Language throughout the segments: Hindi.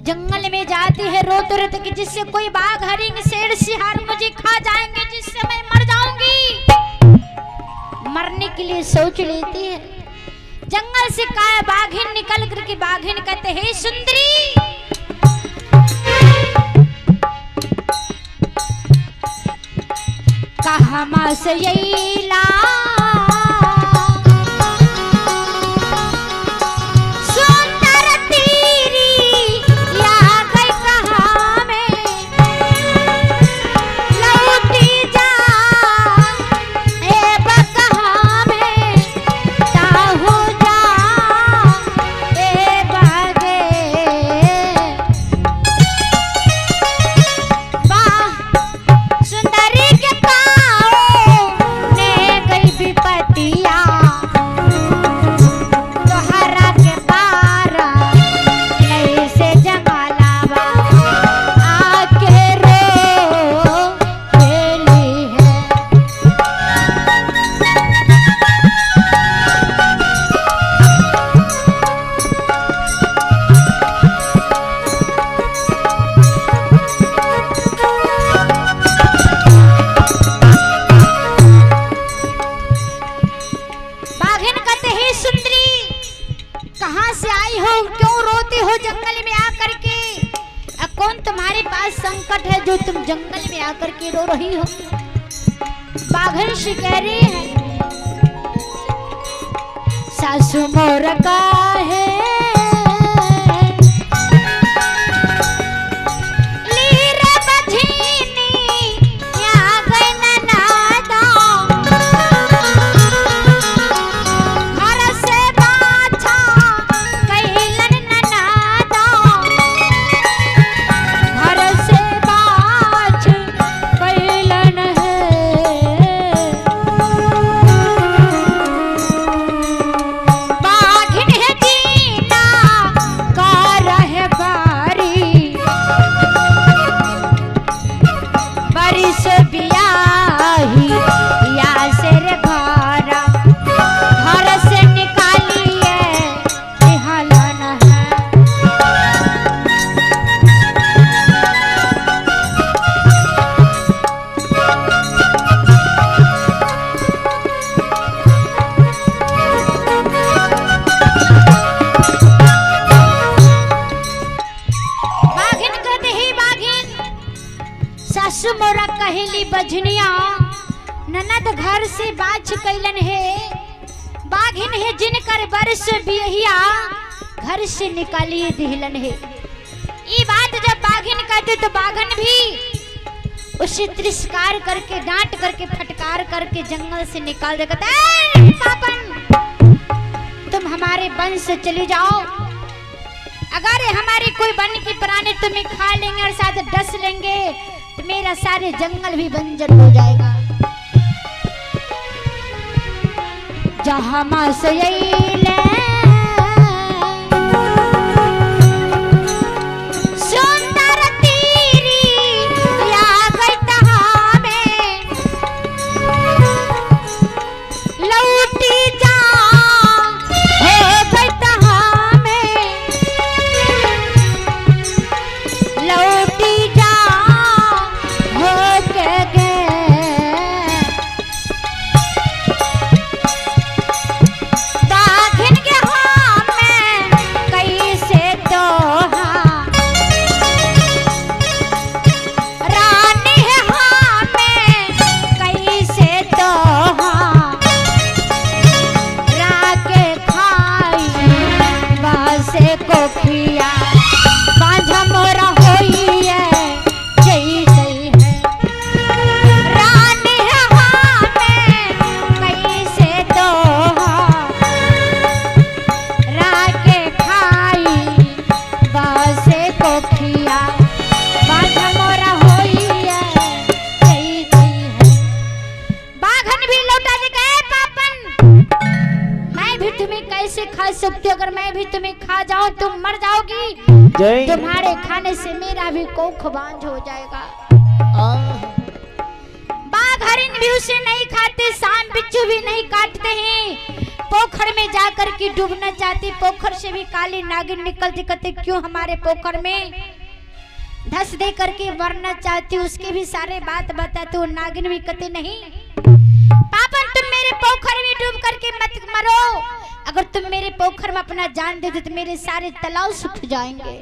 जंगल में जाती है रोते रोते कि जिससे कोई बाघ हरिंग शेर शिकार मुझे खा जाएंगे, जिससे मैं मर जाऊंगी। मरने के लिए सोच लेती है। जंगल से काय बाघिन निकल करके बाघिन कहते हे सुंदरी, कहाँ मास यैला संकट है जो तुम जंगल में आकर के रो रही हो। बाघन से कह रही है सासू मोर का है मोरा कहेली बजनिया ननद घर से बाछ कैलन है, बाघिन है जिनकर बरस बिहिया घर से निकालिए दिहलन है। ये बात जब बाघिन कहते तो बाघन भी उसे तिरस्कार करके डांट करके फटकार करके जंगल से निकाल दे। पापन तुम हमारे वंश से चले जाओ, अगर हमारे कोई वन के प्राणी तुम्हें खा लेंगे और साथ डस लेंगे तो मेरा सारे जंगल भी बंजर हो जाएगा। जहाँ मास यैले सुंदर तीरी या गई तहाँ में लौटी जा हो गई तहाँ में लौटी जा हो के गे बाघिन के हाँ में कैसे तो हाँ रानी है हाँ में कैसे तो हाँ राके खाई बासे को खिया बांझा मोरा होई है जई जई है रानी है हाँ में कैसे तो हाँ राके खाई बासे को खिया बांझा मोरा होई है जई जई है। बाघन भी लौटा दे गए पापन, मैं भी तुम्हें कैसे खा सकती हूँ, अगर मैं भी तुम्हें खा जाऊं तुम मर जाओगी, तुम्हारे खाने से मेरा भी कोख बांझ हो जाएगा। बाघ हरिन भी उसे नहीं खाते, सांप बिच्छू भी नहीं काटते हैं, पोखर में जाकर के डूबना चाहती, पोखर से भी काली नागिन निकलती, कहते क्यों हमारे पोखर में धस दे करके मरना चाहती, उसके भी सारे बात बताते। वो नागिन भी कहते नहीं पापन तुम मेरे पोखर में डूब करके मत मरो, अगर तुम मेरे पोखर में अपना जान दे दो तो मेरे सारे तालाब सूख जाएंगे।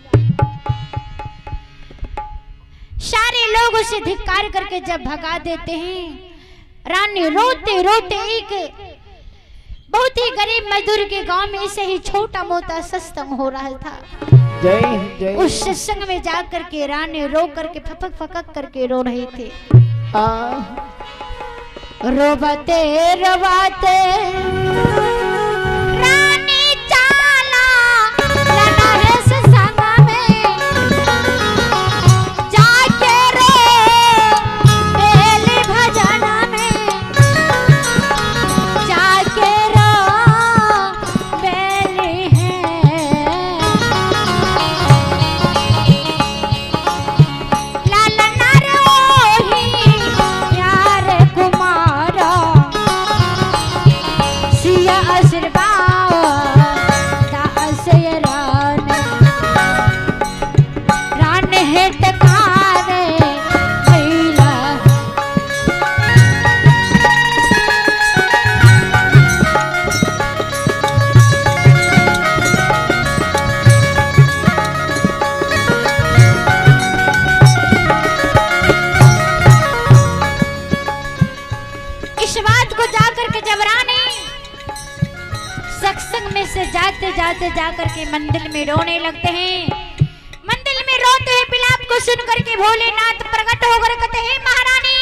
सारे लोग उसे धिक्कार करके जब भगा देते हैं, रानी रोते रोते एक बहुत ही गरीब मजदूर के गांव में ऐसे ही छोटा मोटा सत्संग हो रहा था। जय जय। उस सत्संग में जाकर के रानी रो करके फपक फकक करके रो रही थी। रोबते रोबते रानी चाला लड़ा है सत्संग में, जाके रो बेली भजन में, जाके रो बेली है लालना रोही प्यार कुमारा सिया आशीर्वाद दास रान रान है टकारे भैला। इस बात को जाकर के जब रानी सत्संग में से जाते जाते जाकर के मंदिर में रोने लगते हैं, मंदिर में रोते हुए विलाप को सुन करके भोलेनाथ प्रकट होकर कहते हैं महारानी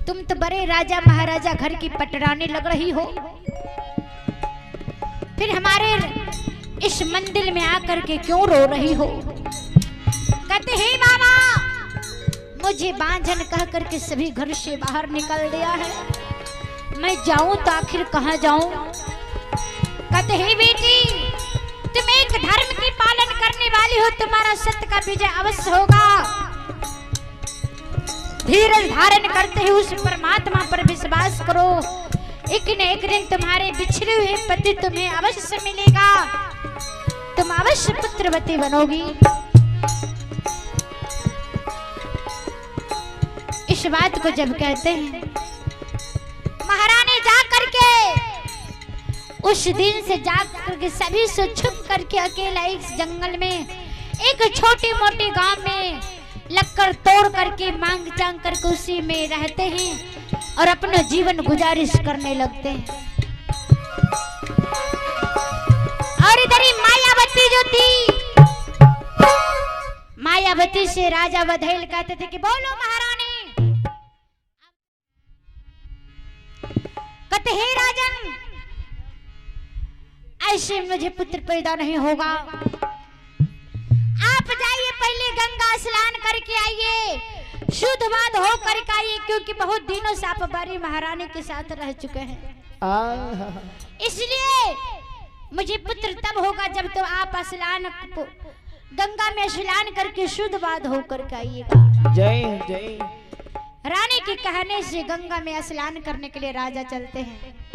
तुम तो बड़े राजा महाराजा घर की पटरानी लग रही हो, फिर हमारे इस मंदिर में आकर के क्यों रो रही हो। कहते हैं मामा मुझे बांझन कह करके सभी घर से बाहर निकल दिया है, मैं जाऊं तो आखिर कहां जाऊं। कहते हैं बेटी तुम एक धर्म की पालन करने वाली हो, तुम्हारा सत्य का विजय अवश्य होगा, धीरज धारण करते हुए उस परमात्मा पर विश्वास करो, एक न एक दिन तुम्हारे बिछड़े हुए पति तुम्हें अवश्य मिलेगा, तुम अवश्य पुत्रवती बनोगी। इस बात को जब कहते हैं महारानी जा करके उस दिन से जाकर के सभी से छुप करके अकेला एक जंगल में एक छोटी मोटी गांव में लक्कड़ तोड़ करके मांग चांग करके उसी में रहते हैं और अपना जीवन गुजारिश करने लगते हैं। और इधर ही मायावती जो थी, मायावती से राजा बधेल कहते थे कि बोलो महारानी। कहते हे राजन ऐसे मुझे पुत्र पैदा नहीं होगा, आप जाइए पहले गंगा स्नान करके आइए, शुद्ध बात हो करके आइए, क्योंकि बहुत दिनों से आप बड़ी महारानी के साथ रह चुके हैं, इसलिए मुझे पुत्र तब होगा जब तो आप स्नान गंगा में स्नान करके शुद्ध बात हो करके आइएगा। जय जय। रानी के कहने से गंगा में स्नान करने के लिए राजा चलते हैं।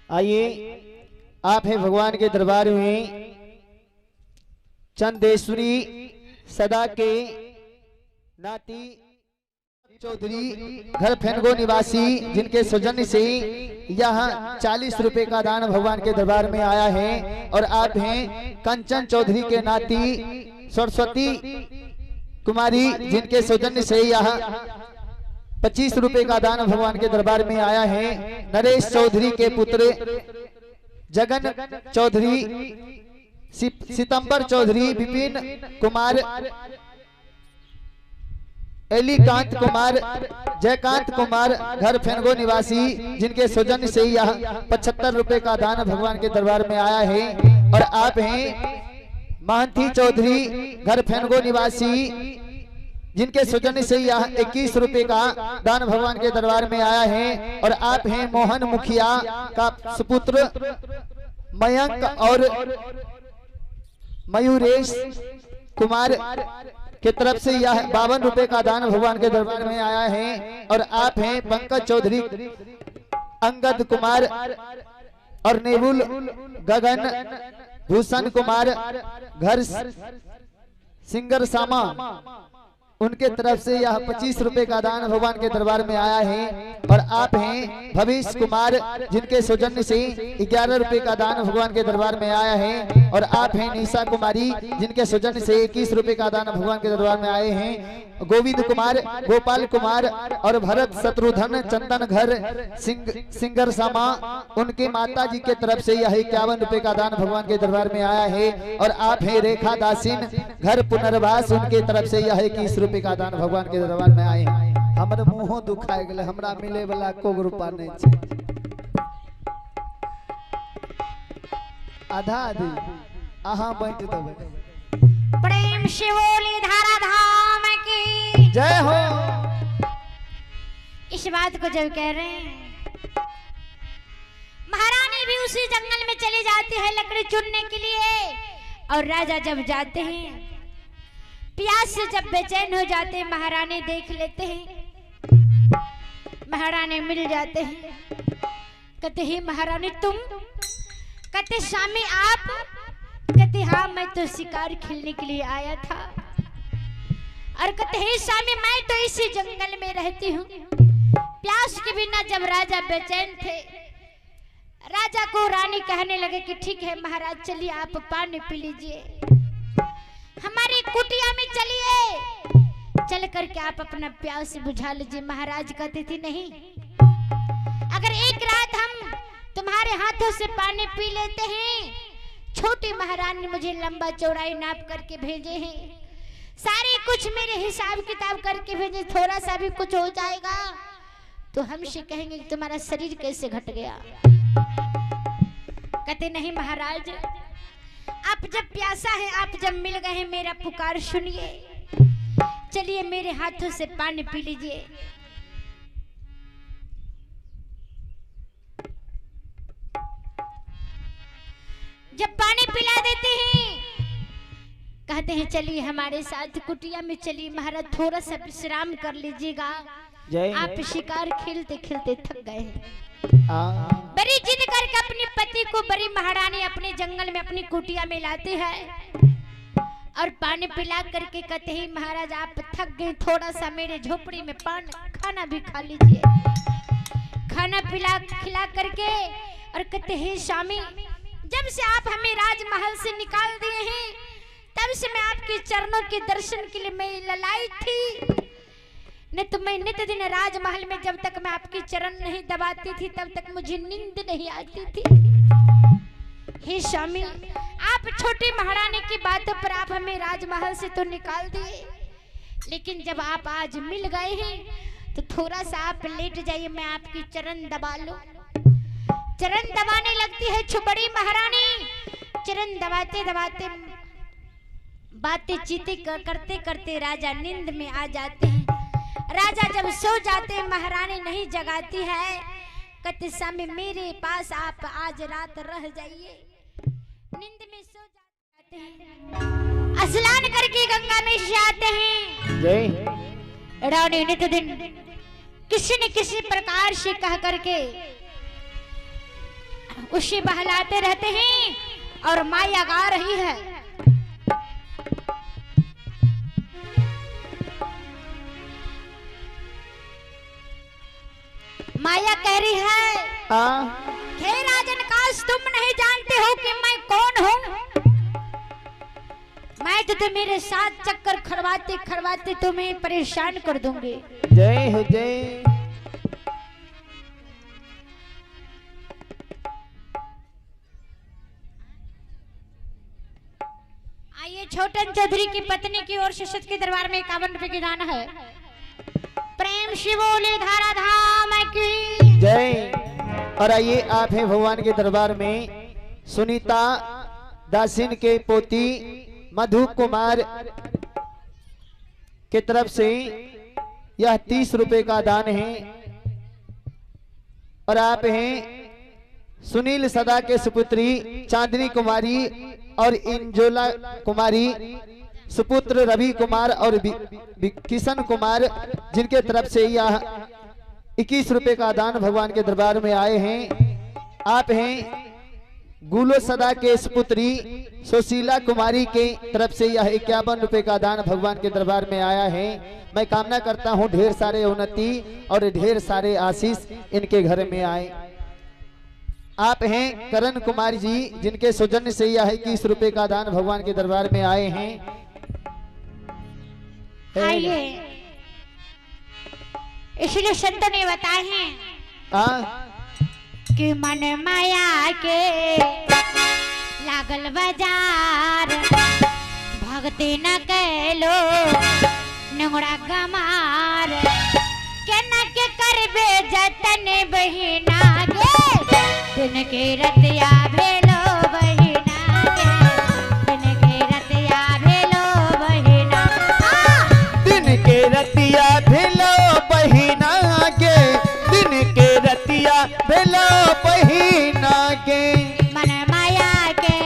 आइए आप है भगवान के दरबार में चंदेश्वरी सदा के नाती चौधरी घर फेनगो निवासी, जिनके सौजन्य से यहाँ 40 रुपए का दान भगवान के दरबार में आया है। और आप हैं कंचन चौधरी के नाती सरस्वती कुमारी, जिनके सौजन्य से यहाँ 25 रुपए का दान भगवान के दरबार में आया है। नरेश चौधरी के पुत्र जगन चौधरी, सितंबर चौधरी, विपिन कुमार, एलिकांत कुमार, जयकांत कुमार घर फेनगो निवासी, जिनके सौजन्य से यह 75 रुपए का दान भगवान के दरबार में आया है। और आप हैं महंती चौधरी घर फेनगो निवासी, जिनके सौजन्य से यह 21 रुपए का दान भगवान के दरबार में आया है। और आप हैं मोहन मुखिया का सुपुत्र मयंक और मयूरेश कुमार के तरफ से यह 52 रुपए का दान भगवान के दरबार में आया है। और आप हैं पंकज चौधरी, अंगद कुमार और नेबुल गगन भूषण कुमार घर सिंगर सामा, उनके तरफ से यह 25 रुपए का दान भगवान के दरबार में आया है। और आप हैं भविष्य कुमार, जिनके सौजन्य से 11 रुपए का दान भगवान के दरबार में आया है। और आप हैं निशा कुमारी, जिनके सौजन्य से 21 रुपए का दान भगवान के दरबार में आए हैं। गोविंद कुमार, गोपाल कुमार और भरत शत्रुघ्न चंदन घर सिंगर सामा, उनके माता जी के तरफ से यह 51 रुपए का दान भगवान के दरबार में आया है। और आप हैं रेखा दासीन घर पुनर्वास, उनके तरफ से यह 21 रुपए का दान भगवान के दरबार में आए हैं। हमर मुंह दुखाए गए, हमरा मिले वाला को रुपा नहीं छै, आधा आधी अहाँ बांट देबै। प्रेम शिवोली धारा धाम की जय हो। इस बात को जब कह रहे हैं, महारानी भी उसी जंगल में चली जाती है लकड़ी चुनने के लिए। और राजा जब जाते हैं, प्यास से जब बेचैन हो जाते हैं, महारानी देख लेते हैं, महारानी मिल जाते हैं। कहते हैं महारानी तुम? कहते स्वामी आप? कहते हाँ मैं तो शिकार खेलने के लिए आया था। और कहते हैं स्वामी मैं तो इसी जंगल में रहती हूँ। प्यास के बिना जब राजा बेचैन थे, राजा को रानी कहने लगे कि ठीक है महाराज चलिए आप पानी पी लीजिए, हमारी कुटिया में चलिए, चल करके आप अपना प्यास बुझा लीजिए। महाराज कहते थे नहीं, अगर एक रात हम तुम्हारे हाथों से पानी पी लेते हैं, छोटी महारानी मुझे लंबा चौड़ाई नाप करके भेजे हैं, सारे कुछ मेरे हिसाब किताब करके भेजे, थोड़ा सा भी कुछ हो जाएगा तो हमसे कहेंगे कि तुम्हारा शरीर कैसे घट गया। कहते नहीं महाराज, आप जब प्यासा है, आप जब मिल गए हैं, मेरा पुकार सुनिए, चलिए मेरे हाथों से पानी पी लीजिए। जब पानी पिला देते हैं, कहते हैं चलिए हमारे साथ कुटिया में चलिए महाराज, थोड़ा सा विश्राम कर लीजिएगा, आप शिकार खेलते खेलते थक गए हैं। बड़ी जिद करके अपने पति को बड़ी महारानी अपने जंगल में अपनी कुटिया में लाती है और पानी पिला करके कहते हैं महाराज आप थक गए, थोड़ा सा मेरे झोपड़ी में खाना भी खा लीजिए। खाना खिला करके और कहते हैं स्वामी जब से आप हमें राजमहल से निकाल दिए हैं, तब से मैं आपके चरणों के दर्शन के लिए मैं ललाई थी, नहीं तो मैं नित्य दिन राजमहल में जब तक मैं आपकी चरण नहीं दबाती थी तब तक मुझे नींद नहीं आती थी। हे स्वामी आप छोटी महारानी की बातों पर आप हमें राजमहल से तो निकाल दिए, लेकिन जब आप आज मिल गए हैं तो थोड़ा सा आप लेट जाइए, मैं आपकी चरण दबा लूं। चरण दबाने लगती है बड़ी महारानी, चरण दबाते दबाते बातें चीते करते करते राजा नींद में आ जाते हैं। राजा जब सो जाते हैं, महारानी नहीं जगाती है, कहते स्वामी मेरे पास आप आज रात रह जाइए। नींद में सो जाते हैं, स्नान करके गंगा में से आते हैं। रानी नित्य दिन किसी न किसी प्रकार से कह करके उसे बहलाते रहते हैं और माया गा रही है। माया कह रही है हे राजन काश तुम नहीं जानते हो कि मैं कौन हूँ, मैं तो मेरे साथ चक्कर खड़वाते खड़वाते तुम्हें परेशान कर दूंगी। जय हो जय। आइए छोटन चौधरी की पत्नी की ओर से सच के दरबार में 51 रुपए की दान है। प्रेम शिवोले धारा धाम की जय। और आइए आप हैं भगवान के दरबार में सुनीता दासिन के पोती मधु कुमार के तरफ से यह 30 रुपए का दान है। और आप हैं सुनील सदा के सुपुत्री चांदनी कुमारी और इंजोला कुमारी, सुपुत्र रवि कुमार और किशन कुमार, जिनके तरफ से यह 21 रुपए का दान भगवान के दरबार में आए हैं। आप हैं गुलो सदा के सुपुत्री सुशीला कुमारी के तरफ से यह 51 रुपए का दान भगवान के दरबार में आया है। मैं कामना करता हूं ढेर सारे उन्नति और ढेर सारे आशीष इनके घर में आए। आप हैं करण कुमार जी, जिनके सौजन्य से यह 21 रुपए का दान भगवान के दरबार में आए हैं। आइए, इसलिए संतों ने बताए हैं कि मन माया के लागल बाजार, भक्ति न कैलो नंगड़ा गमार, के न के करबे जतन बहिना गे, दिन के रतिया भेलो बहिना गे, दिन के रतिया भेलो बहिना, दिन के रतिया भेलो बहिना गे, दिन के रतिया भेलो बहिना गे। मन माया के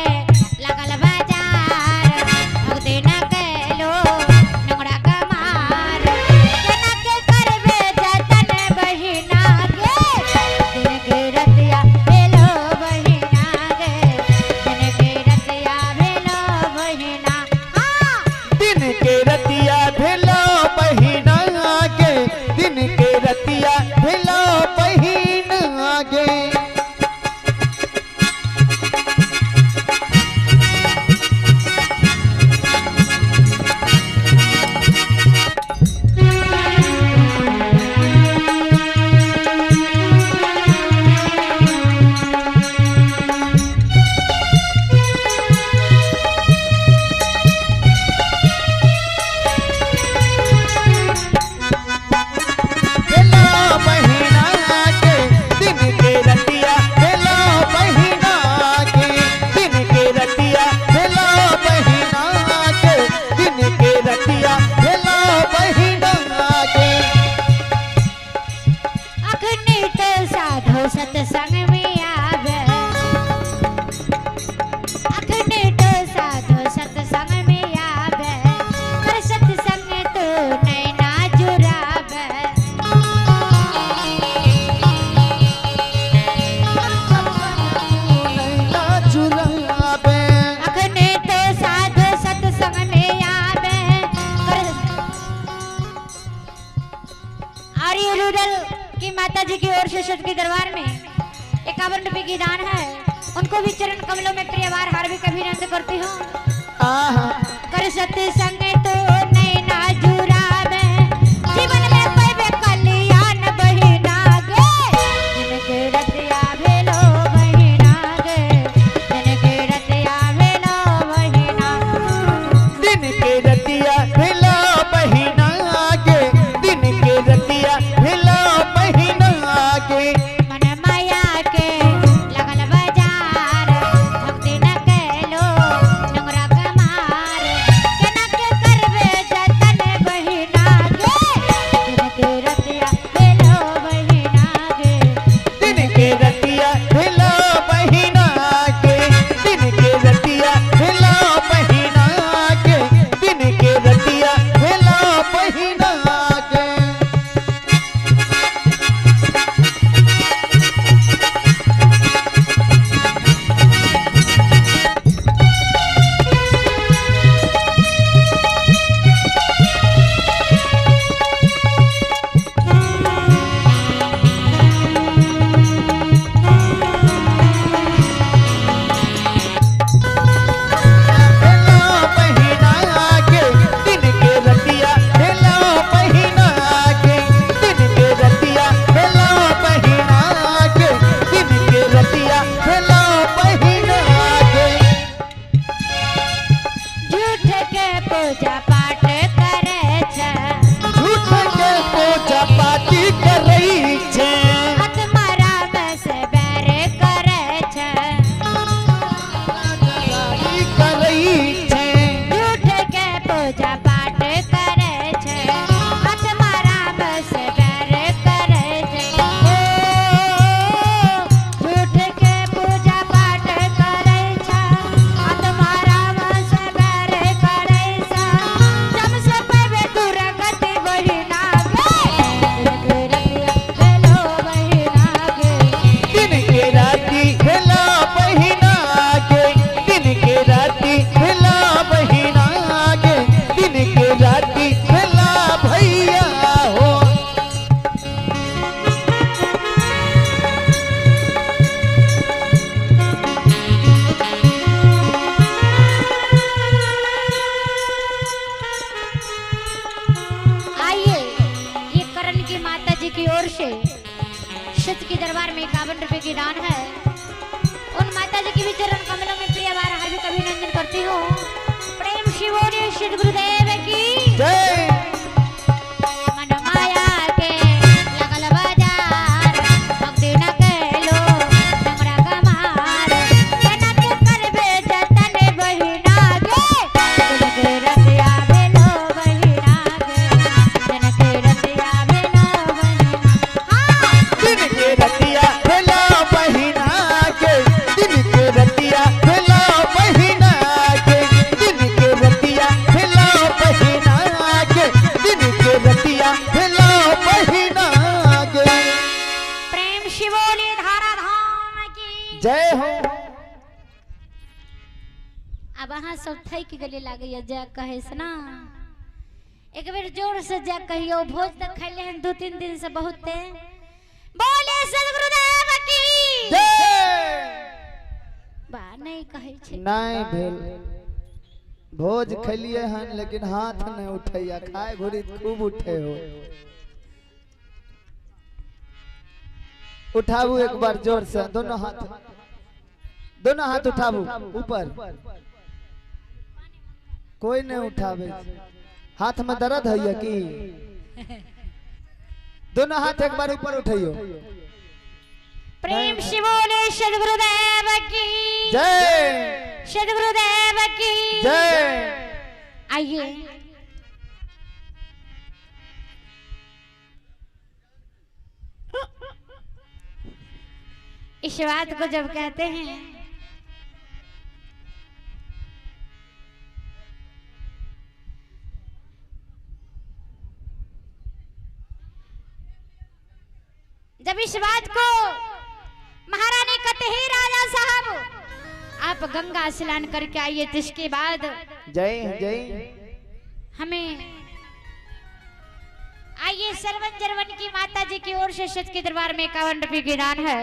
लगल बाजार, भक्ति न कैलो नंगड़ा गमार, के न के करबे जतन बहिना गे, दिन के रतिया भेलो बहिना गे, दिन के रतिया भेलो बहिना, दिन के रतिया भेलो बहिना गे, दिन के रतिया भेलो बहिना गे। सत्संग में आवे, अखने तो साधु सत्संग में आवे, कर सत्संग तो नैना जुरावे, अखने तो साधु सत्संग में आवे, आर्य रूरल की माता जी की ओर से सत के दरबार में 51 रुपए की दान है। उनको भी चरण कमलों में प्रियवार हार्दिक अभिनंदन करती हूँ। कर सत्संग तो नैना जुरावे, जीवन में पावे कल्याण बहिना गे, दिन के रतिया भेलो बहिना गे, दिन के रतिया भेलो बहिना, दिन के रतिया भेलो बहिना गे, दिन के रतिया भेलो बहिना गे। मन माया के लगल बाजार, भक्ति न कैलो नंगरा गमार, के न के सच के दरबार में 51 रुपए की दान है। उन माता जी की भी चरण कमलों में प्रिय बार हार्दिक अभिनंदन करती हूँ। प्रेम शिवोरे श्री गुरुदेव की जय। मन माया के लगल बाजार भक्ति न कैलो हमरा कमार जनक करबे जतन बहिना गे जनक रतिया भेलो बहिना गे जनक रतिया भेलो बहिना हाँ दिन के रतिया भेलो बहिना के दिन के रतिया भेलो बहिना के दिन के रतिया भेलो बहिना के दिन के रतिया भेलो बहिना के। प्रेम शिवोली धारा धाम की जय हो। अब अहाँ सब थई के गले लागे जा कहे से ना एक बेर जोर से जा कहियो भोज तक खैले हैं 2-3 दिन से बहुते बोले सदगुरुदेव की जय। बा नहीं कहे छे नहीं भेल भोज खलिए हन लेकिन हाथ नहीं उठैया खाए घुरी खूब उठे हो। उठाबू एक बार जोर से दोनों हाथ उठाबू ऊपर। कोई नहीं उठावे हाथ में दर्द है कि दोनों हाथ एक बार ऊपर उठाइयो। प्रेम शिवोले सदगुरुदेव की जय सदगुरुदेव की जय। आइए इस बात को जब कहते हैं जब इस बात को महारानी कहते हैं राजा साहब आप गंगा स्नान करके आइए तो इसके बाद जय जय हमें आइए सरवन जरवन की माता जी की ओर से सच के दरबार में 51 रुपए की दान है।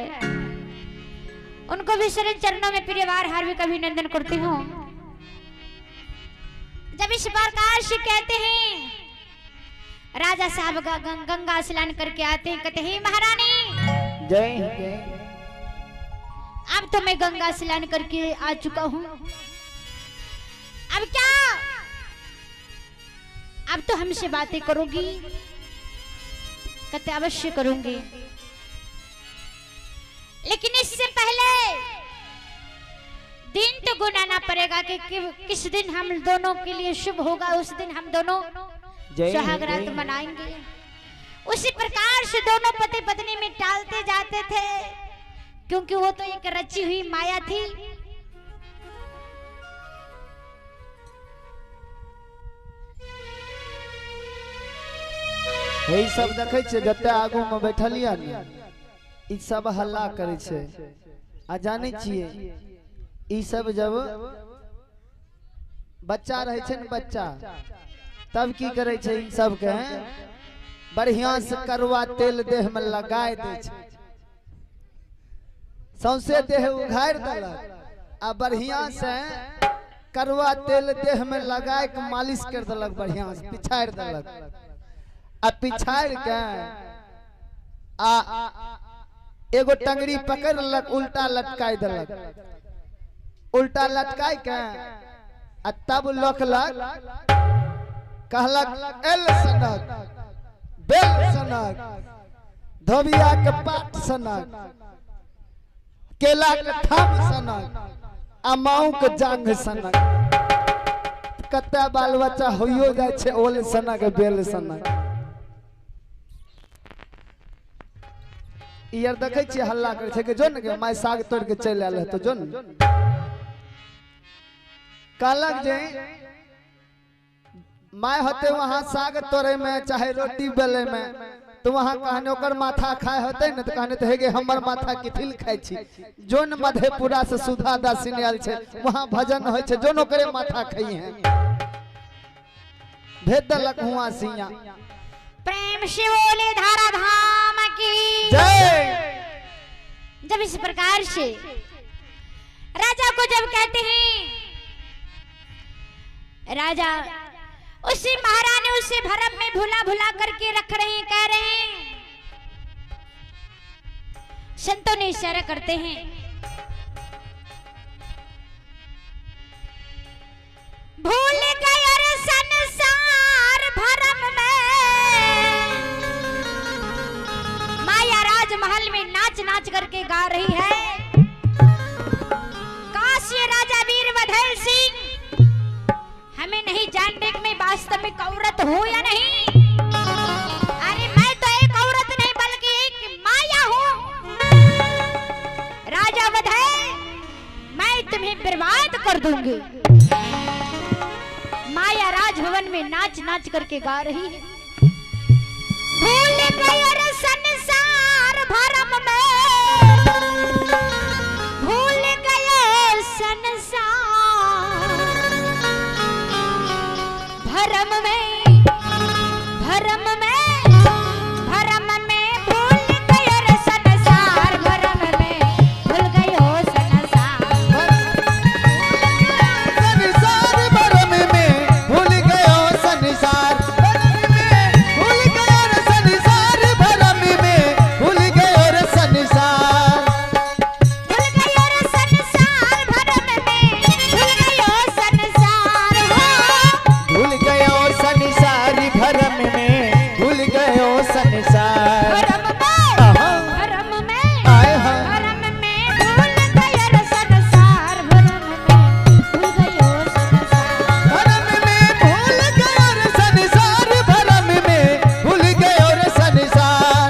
उनको भी शरण चरणों में प्रिय बार हार्दिक अभिनंदन करती हूँ। जब इस प्रकार से कहते हैं राजा साहब गंगा स्नान करके आते हैं कहते हैं महारानी जय जय। अब तो मैं गंगा स्नान करके आ चुका हूँ अब क्या अब तो हमसे बातें करोगी कहते अवश्य करूंगी लेकिन इससे पहले दिन तो गुनाना पड़ेगा कि किस दिन हम दोनों के लिए शुभ होगा उस दिन हम दोनों सुहागरात मनाएंगे। उसी प्रकार से दोनों पति पत्नी में टालते जाते थे क्योंकि वो तो एक रची हुई माया थी। यही सब देखे छे जते आगू में बैठलिया ने ई सब हल्ला करे छे आ जाने छिए ई सब जब बच्चा रहे छे न बच्चा तब की करे छे इन सब के बढ़िया से करवा तेल देह में लगाए दे छे सौंसे देह उघाड़ देलक आ बढ़िया से करवा तेल देह में लगाए के मालिश कर देलक बढ़िया से पिछाड़ देलक आ पिछाड़ के आ एगो टंगड़ी पकड़ लक उल्टा लटकाई देलक उल्टा लटकाई के आ तब लोकलक कहलक एल सनक बेल सनक धोबिया के पात सनक केला के थम सनक आ माऊ के जांघ सनक कते बाल बच्चा होइयो जाय छे ओल सनक बेल सनक यार देखे छी हल्ला करे छे कि जो न माय साग तोड़ के चल आल है तो जो न कहलक जे माय होते वहां साग तोड़े में चाहे रोटी बेले में तो वहां कहने ओकर माथा खाए होते न तो कहने तो हेगे हमर माथा किथिल खाय छी जोन मधेपुरा से सुधा दासिन आल छे वहां भजन होय छे जोन ओकरे माथा खाई है भेद दलक हुआ सिया। प्रेम शिवोले धारा धाम की जय। जब इस प्रकार से राजा को जब कहते हैं राजा उसी महारानी उसे भरम में भुला भुला करके रख रहे हैं कह रहे हैं संतों ने इशारा करते हैं, भूल गए रे संसार भरम में। माया राजमहल में नाच नाच करके गा रही है, काशी राजा वीरभद्र सिंह, हमें नहीं जानने कि मैं वास्तव में औरत हूँ या नहीं। अरे मैं तो एक औरत नहीं बल्कि एक माया हूँ। राजा बधाई, मैं तुम्हें बर्बाद कर दूंगी। माया राजभवन में नाच नाच करके गा रही है, भूल गए रे संसार भरम में, भूल गए संसार भरम में, भरम में, भरम में भूल गए रे संसार भरम में, भूल गए हो संसार। संसार भरम में भूल गयो संसार, भरम में भूल गयो रे संसार, भरम में भूल गयो रे संसार। भूल गए रे संसार भरम में, भूल गए संसार हो। भूल गयो संसार भरम में भूल गयो संसार। भरम में, आहा। भरम में, आए हाँ। भरम में भूल गए रे संसार भरम में, भूल गए संसार। भरम में भूल गयो रे संसार, भरम में भूल गयो रे संसार।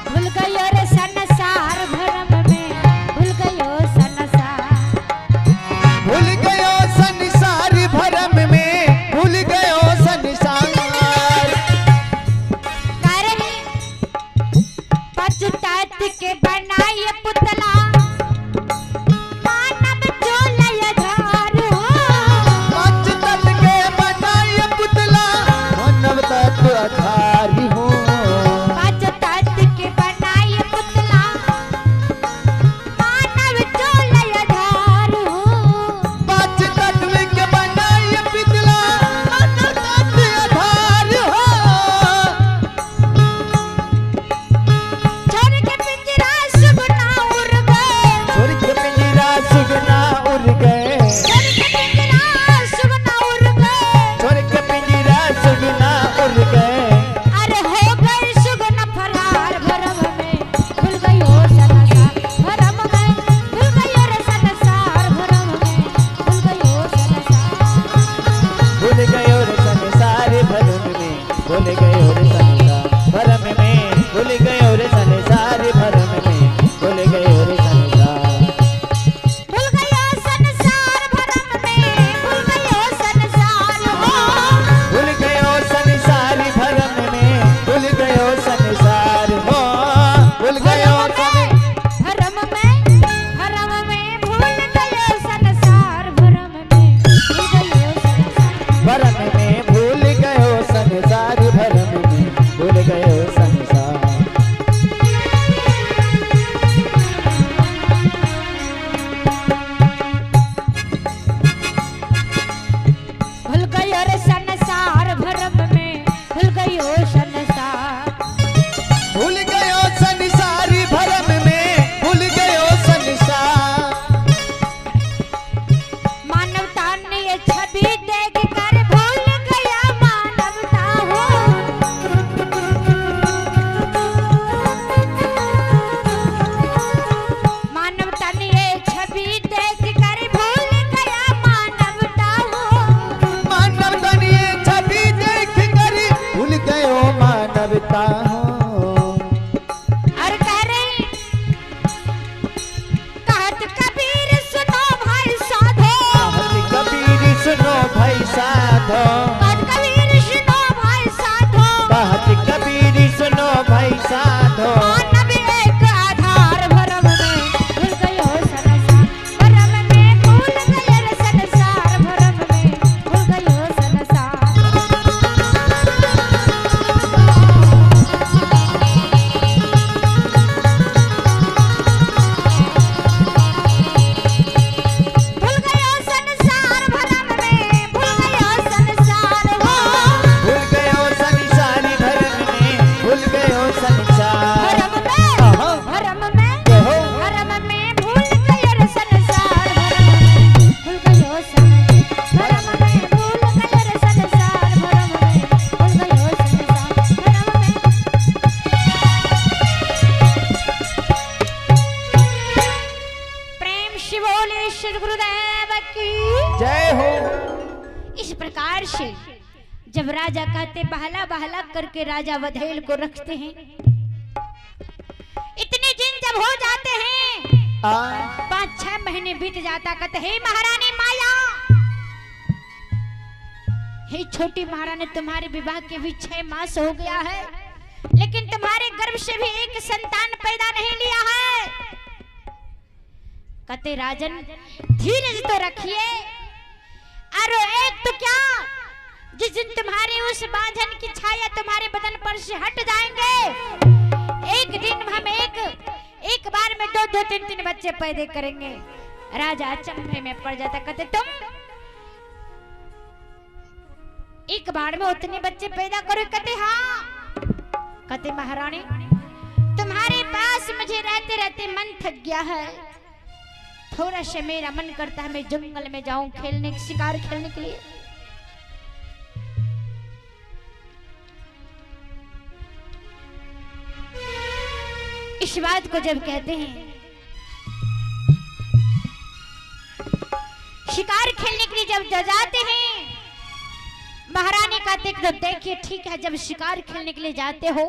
भूल गए रे संसार भरम में, भूल गए संसार। भूल गयो संसार भरम में भूल गयो संसार। कारण पछतात के बनाए पुतला, मानव चोलय धारू। पांच तत्व के बनाए पुतला, मानव तत्व आधारी हूँ। पछतात के बनाए पुतला, मानव चोलय धारू। पांच तत्व के बनाए पुतला, मानव तत्व आधारी हूँ। छोड़ के पिंजरा सुगुना उर की जय हो। इस प्रकार से जब राजा कहते बहला बहला करके राजा वधेल को रखते हैं, इतने दिन जब हो जाते हैं 5-6 महीने बीत जाता, कहते हे महारानी माया, हे छोटी महारानी, तुम्हारे विवाह के भी 6 मास हो गया है, लेकिन तुम्हारे गर्भ से भी एक संतान पैदा नहीं लिया है। कहते राजन धीरज तो रखिए, अरे एक तो क्या, जिस दिन तुम्हारी उस बांझन की छाया तुम्हारे बदन पर से हट जाएंगे, एक दिन हम एक बार में 2-2, 3-3 बच्चे पैदा करेंगे। राजा अचंभे में पड़ जाता, कहते तुम एक बार में उतने बच्चे पैदा करो? कहते हाँ। कहते महारानी तुम्हारे पास मुझे रहते रहते मन थक गया है, थोड़ा सा मेरा मन करता है मैं जंगल में जाऊं खेलने, शिकार खेलने के लिए। इस बात को जब कहते हैं शिकार खेलने के लिए जब जाते हैं, महारानी कहते तो देखिए ठीक है, जब शिकार खेलने के लिए जाते हो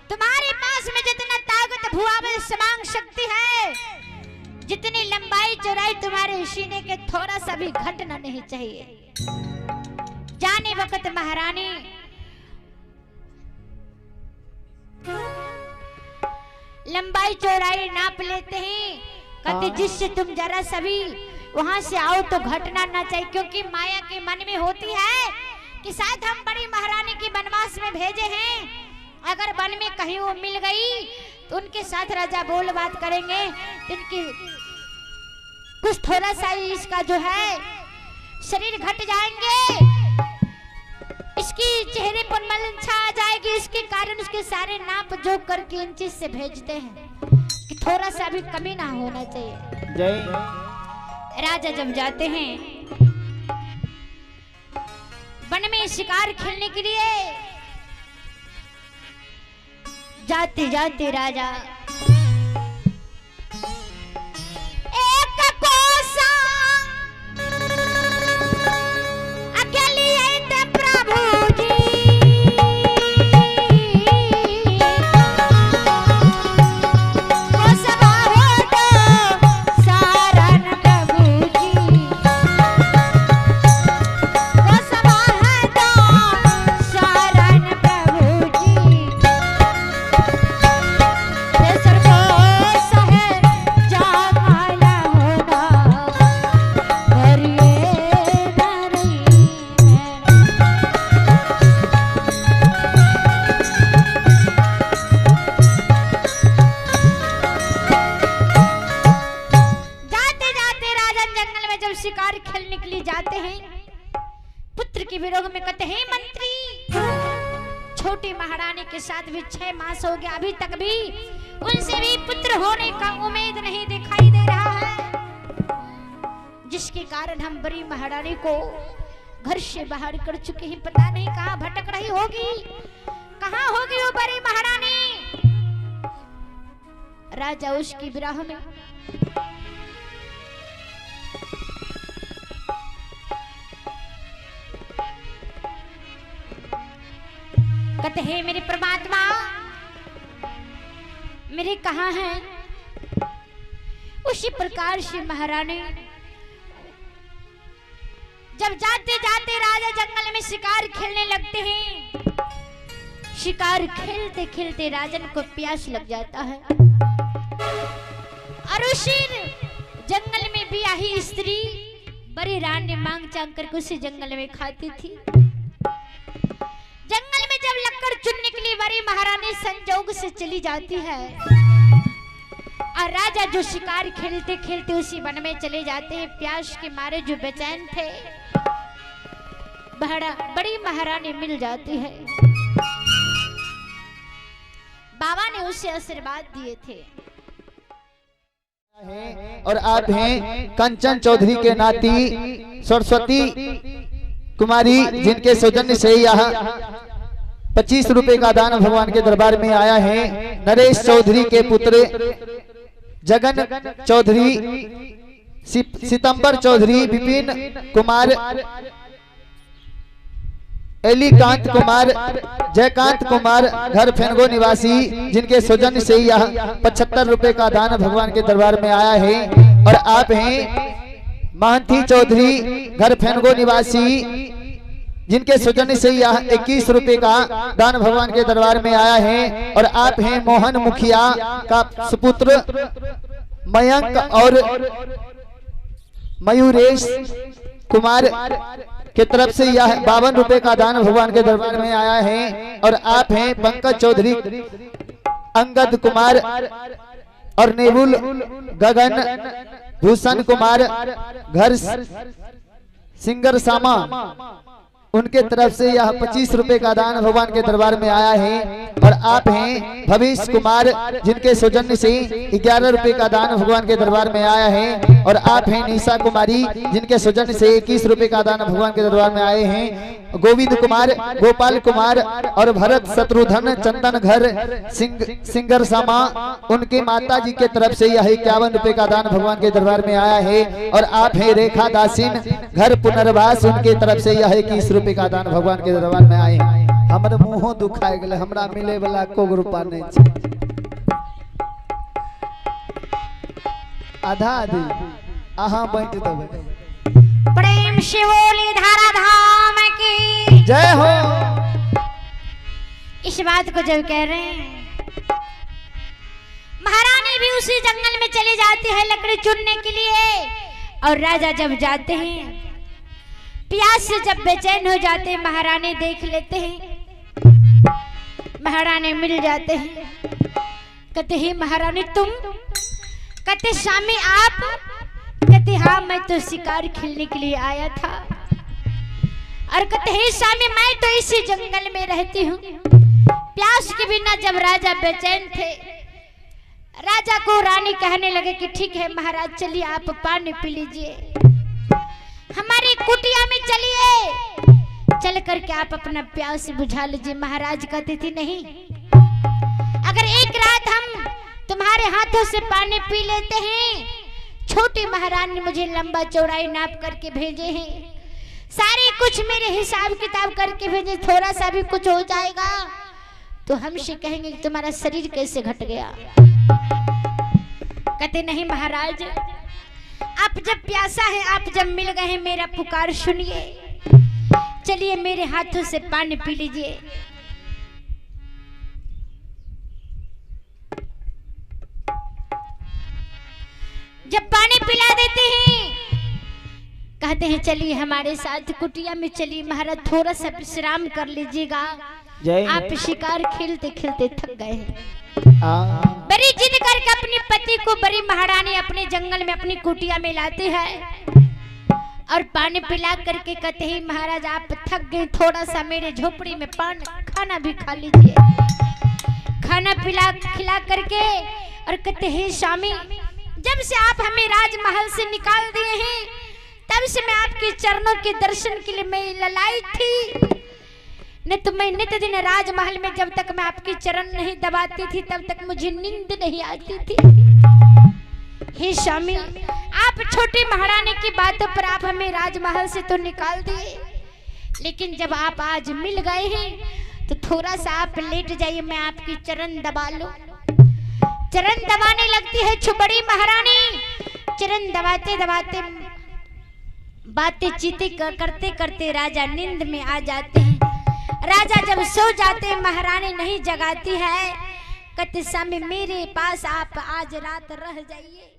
तुम्हारे पास में जितना ताकत भुआ में समांग शक्ति है, जितनी लंबाई चौड़ाई तुम्हारे सीने के थोड़ा सा भी घटना नहीं चाहिए। जाने वक्त महारानी लंबाई चौड़ाई नाप लेते हैं, कहते जिससे तुम जरा सभी वहां से आओ तो घटना ना चाहिए, क्योंकि माया के मन में होती है कि शायद हम बड़ी महारानी की वनवास में भेजे हैं, अगर वन में कहीं वो मिल गई तो उनके साथ राजा बोल बात करेंगे, इनकी कुछ थोड़ा सा इसका जो है शरीर घट जाएंगे, इसकी चेहरे पर मलिन छा आ जाएगी, इसके कारण उसके सारे नाप जोक करके इंची से भेजते हैं कि थोड़ा सा भी कमी ना होना चाहिए। जय। राजा जब जाते हैं वन में शिकार खेलने के लिए, जाते जाते राजा एक कोसा अकेली थे प्रभु जी, कोसवा हो तो सारन प्रभु जी, कोसवा है तो सारन प्रभु जी, तेसर कोस है जामाला होना करिए धरी जाते जाते राजन जंगल में जब शिकार खेलने के लिए जाते हैं, पुत्र के विरोध में कहते हैं मंत्री, छोटी महारानी के साथ भी 6 मास हो गया, अभी तक भी उनसे भी पुत्र होने का उम्मीद नहीं दिखाई दे रहा है, जिसके कारण हम बड़ी महारानी को घर से बाहर कर चुके हैं, पता नहीं कहाँ भटक रही होगी, कहाँ होगी वो बड़ी महारानी। राजा उसकी विरह में कहते हैं मेरे परमात्मा मेरे कहाँ हैं। उसी प्रकार से महारानी जब जाते जाते राजा जंगल में शिकार खेलने लगते हैं, शिकार खेलते खेलते राजन को प्यास लग जाता है, और उसी जंगल में ब्याही स्त्री बड़ी रानी मांग चांग करके उसी जंगल में खाती थी। जंगल में जब लकड़ चुनने के लिए बड़ी महारानी संजोग से चली जाती है, और राजा जो शिकार खेलते खेलते उसी वन में चले जाते हैं, प्यास के मारे जो बेचैन थे, बड़ी महारानी मिल जाती है। बाबा ने उसे आशीर्वाद दिए थे। और आप हैं कंचन चौधरी के नाती सरस्वती कुमारी, जिनके सौजन्य से यहाँ 25 रुपए का दान भगवान के दरबार में आया है। नरेश चौधरी के पुत्र जगन चौधरी, सितंबर चौधरी, विपिन कुमार, एलिकांत कुमार, जयकांत कुमार, घर फेनगो निवासी, जिनके सौजन्य से यह 75 रुपए का दान भगवान के दरबार में आया है। और आप हैं महंती चौधरी, घर फेनगो निवासी, जिनके सौजन्य से यह 21 रुपए का दान भगवान के दरबार में आया है। और आप हैं मोहन मुखिया का सुपुत्र मयंक और मयूरेश कुमार के तरफ से यह 52 रुपए का दान भगवान के दरबार में आया है। और आप हैं पंकज चौधरी, अंगद कुमार और नेबुल गगन भूषण कुमार, घर सिंगर सामा, उनके तरफ से यह 25 रुपए का दान भगवान के दरबार में आया है। और आप हैं भविष्य कुमार, जिनके सौजन्य से 11 रुपए का दान भगवान के दरबार में आया है। और आप हैं निशा कुमारी, जिनके सौजन्य से 21 रुपए का दान भगवान के दरबार में आए हैं। गोविंद कुमार, गोपाल कुमार और भरत शत्रुघ्न चंदन, घर सिंगर सामा, उनके माता जी के तरफ से यह 51 रुपए का दान भगवान के दरबार में आया है। और आप हैं रेखा दासीन, घर पुनर्वास, उनके तरफ से यह 21 रुपए का दान भगवान के दरबार में आए हैं। हमर मुंह दुखाए गए, हमरा मिले वाला को रुपा नहीं छै, आधा आधी अहाँ बांट देबै। प्रेम शिवोली धारा धाम की जय हो। इस बात को जब कह रहे हैं, महारानी भी उसी जंगल में चली जाती है लकड़ी चुनने के लिए। और राजा जब जाते हैं, प्यास से जब बेचैन हो जाते हैं, महारानी देख लेते हैं, महारानी मिल जाते हैं। कहते हैं महारानी तुम? कहते स्वामी आप? कहते हाँ मैं तो शिकार खेलने के लिए आया था। और कहते हैं स्वामी मैं तो इसी जंगल में रहती हूँ। प्यास के बिना जब राजा बेचैन थे, राजा को रानी कहने लगे कि ठीक है महाराज चलिए आप पानी पी लीजिए, हमारी कुटिया में चलिए, चल करके आप अपना प्यास बुझा लीजिए। महाराज कहते थे नहीं, अगर एक रात हम तुम्हारे हाथों से पानी पी लेते हैं, छोटी महारानी मुझे लंबा चौड़ाई नाप करके भेजे हैं, सारे कुछ मेरे हिसाब किताब करके भेजे, थोड़ा सा भी कुछ हो जाएगा तो हमसे कहेंगे कि तुम्हारा शरीर कैसे घट गया। कहते नहीं महाराज, आप जब प्यासा है, आप जब मिल गए हैं, मेरा पुकार सुनिए, चलिए मेरे हाथों से पानी पी लीजिए। जब पानी पिला देते हैं, कहते हैं चलिए हमारे साथ कुटिया में चलिए महाराज, थोड़ा सा विश्राम कर लीजिएगा, आप शिकार खेलते खेलते थक गए हैं। बड़ी जिद करके अपने पति को बड़ी महारानी अपने जंगल में अपनी कुटिया में लाते हैं और पानी पिला करके कहते हैं महाराज आप थक गए, थोड़ा सा मेरे झोपड़ी में खाना भी खा लीजिए। खाना खिला करके और कहते हैं स्वामी जब से आप हमें राजमहल से निकाल दिए हैं, तब से मैं आपके चरणों के दर्शन के लिए मैं ललाई थी, नहीं तो मैं नित्य दिन राजमहल में जब तक मैं आपके चरण नहीं दबाती थी तब तक मुझे नींद नहीं आती थी। हे स्वामी, आप छोटी महारानी की बातों पर आप हमें राजमहल से तो निकाल दिए, लेकिन जब आप आज मिल गए हैं तो थोड़ा सा आप लेट जाइए, मैं आपकी चरण दबा लूं। चरण दबाने लगती है बड़ी महारानी, चरण दबाते दबाते बातें चीते करते करते राजा नींद में आ जाते हैं। राजा जब सो जाते हैं, महारानी नहीं जगाती है, कहते स्वामी मेरे पास आप आज रात रह जाइए।